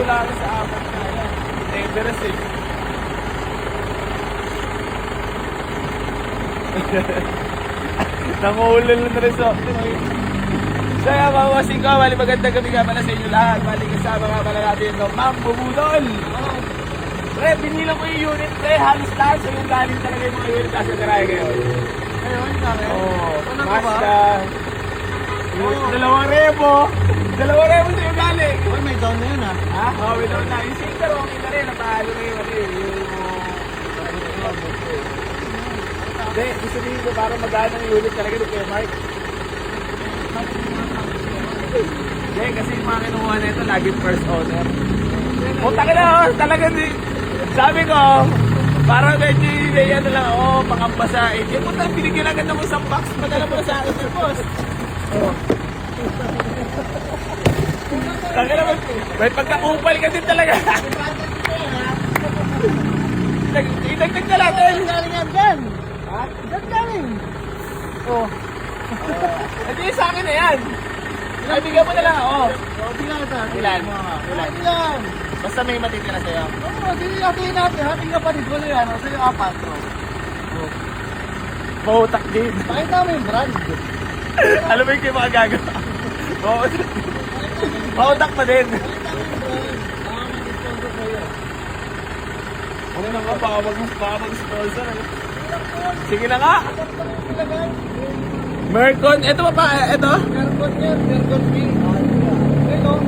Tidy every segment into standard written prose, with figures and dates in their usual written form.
lang sa apat na yan. Everest eh. Nanguhulol na rin sa so yan mga bossing ko, bali magandang gabi nga pala sa inyo lahat. Bali kasama nga pala natin ito, Ma'am Bubudol. Pre, binilang ko yung unit pre, halos lahat sa yung galing talaga yung mga unit nasa garahe ngayon. Ayun, kami. Oo, Ano ba? Mazda. Dalawang rebo sa yung galing. Uy, may down na yun ah. Ha? Oo, may doon na. Yung sinker, okay na rin. Napahalo na yun. Hindi, sabihin ko para magana yung unit talaga doon kay Mark. Hindi, kasi yung mga kinukuha na ito, laging first owner. Punta ka na, talaga sabi ko, parang medyo ano lang, pangambasa. Eh, punta, binigyan agad mo isang box, madala mo na sa akin, sir boss. Taka naman, may pagkakupal ka din talaga. Idagdag na natin. Galing yan dyan. Ha? Dyan galing. Oh. Hindi, sa akin na yan. Ay, bigyan mo na lang ako. Oh, bilang ito. Ilan? Ilan? Ilan? Basta may matitira sa'yo. Oo, hatiin natin. Hating ka pa dito. Wala yan. Ito yung apat. Pautak din. Pakita mo yung brand. Alam mo yung kayo mga gagawa. Pautak pa din. Ano na nga, baka mag-sponsor. Sige na nga. Mercon, ito pa pa, ito? Mercon yan. Mercon King. Ito.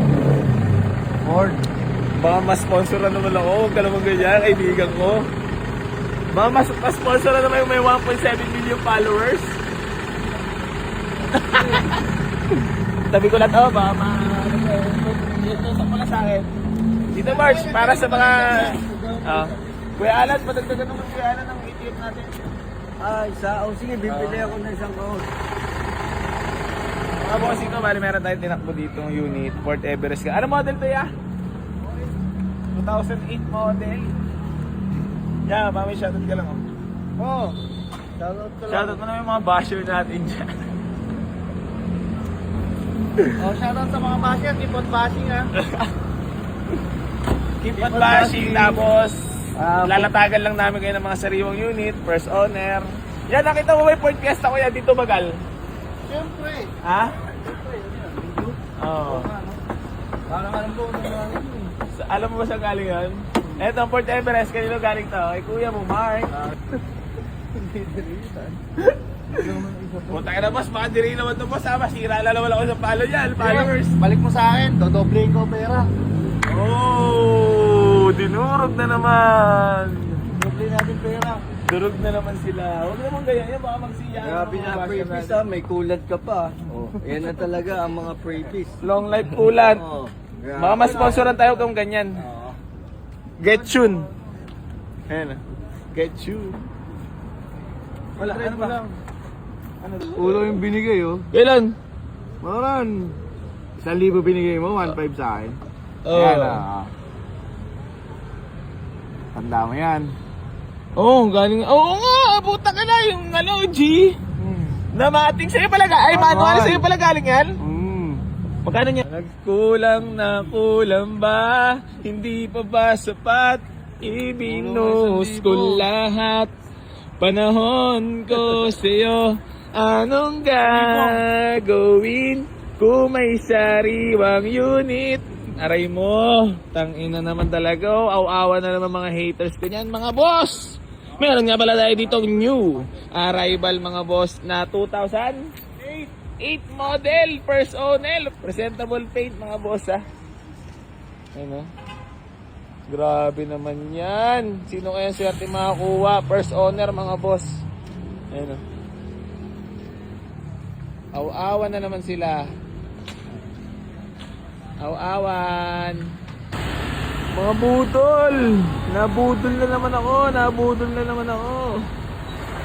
Ford. Baka mas-sponsoran naman ako. Huwag ka naman ganyan, kaibigan ko. Baka mas-sponsoran naman yung may 1.7 million followers. Tabi ko lang, baka ito pala sa akin. Dito March, para sa mga... Kuya Alan, padagdagan naman Kuya Alan ng ATM natin. Isa. O sige, bibili ako ng isang kahon. Mga bossing ko, bali meron tayong tinakbo dito ng unit, Fort Everest ka. Ano model to ya? 2008 model. Yeah, mami, shoutout ka lang Oh. Shoutout ko lang. Shoutout mo naman yung mga basher natin dyan. Oh, shoutout sa mga basher. Keep on bashing ha. Keep on bashing, tapos lalatagan lang namin kayo ng mga sariwang unit, first owner. Yan, nakita mo ba yung Ford Fiesta ko yan dito bagal? Siyempre. Ha? Siyempre. Oo. Parang alam ko kung ano yun. Alam mo ba saan galing yan? Eto ang Fort Everest, kanino galing to? Kay kuya mo, Mark. Punta ka na boss, baka diri naman to boss ha, masira na naman ako sa palo yan, followers. Balik mo sa akin, dodoblein ko pera. Oh, dinurog na naman. Dodoblein natin pera. Durog na naman sila. Huwag naman ganyan yan, baka magsiya. Grabe na freebies ha, may kulat ka pa. Oh, yan na talaga ang mga freebies. Long life kulat. Oh, Baka mas-sponsoran tayo kung ganyan. Oh. Get tune. Ayan na. Get you. Wala, ano ba? Ano? Ulo yung binigay oh. Kailan? Maran. 1,000 binigay mo, 1,500 sa akin. Oh. Ayan ah. Tanda mo yan. Oo, galing. Oo nga, puta ka na yung ano, G. Namating sa'yo pala, ay manual sa'yo pala galing yan? Magkano niya? Nagkulang na kulang ba? Hindi pa ba sapat? Ibinuhos ko lahat. Panahon ko sa'yo. Anong gagawin kung may sariwang unit? Aray mo, tangina naman talaga. Aw-awa na naman mga haters ko niyan, mga boss. Meron nga pala tayo dito new arrival mga boss na 2008 model, first owner, presentable paint mga boss ha. Ayun o. Grabe naman yan. Sino kaya swerte makakuha? First owner mga boss. Ayun o. Aw-awan na naman sila. Aw-awan. Mga budol. Nabudol na naman ako.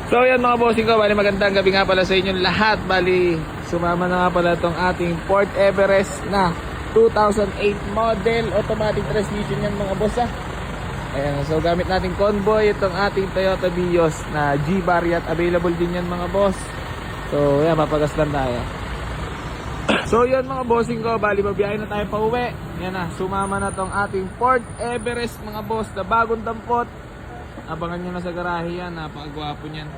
So yan mga bossing ko, bali magandang gabi nga pala sa inyong lahat. Bali sumama na nga pala itong ating Fort Everest na 2008 model automatic transmission yan mga boss ha. Ayan, so gamit natin convoy itong ating Toyota Vios na G-Variant. Available din yan mga boss. So yan, mapagaslan tayo. So yun mga bossing ko, bali babiyahin na tayo pa uwi. Yan na, sumama na tong ating Ford Everest mga boss na bagong dampot. Abangan nyo na sa garahe yan, napakagwapo niyan.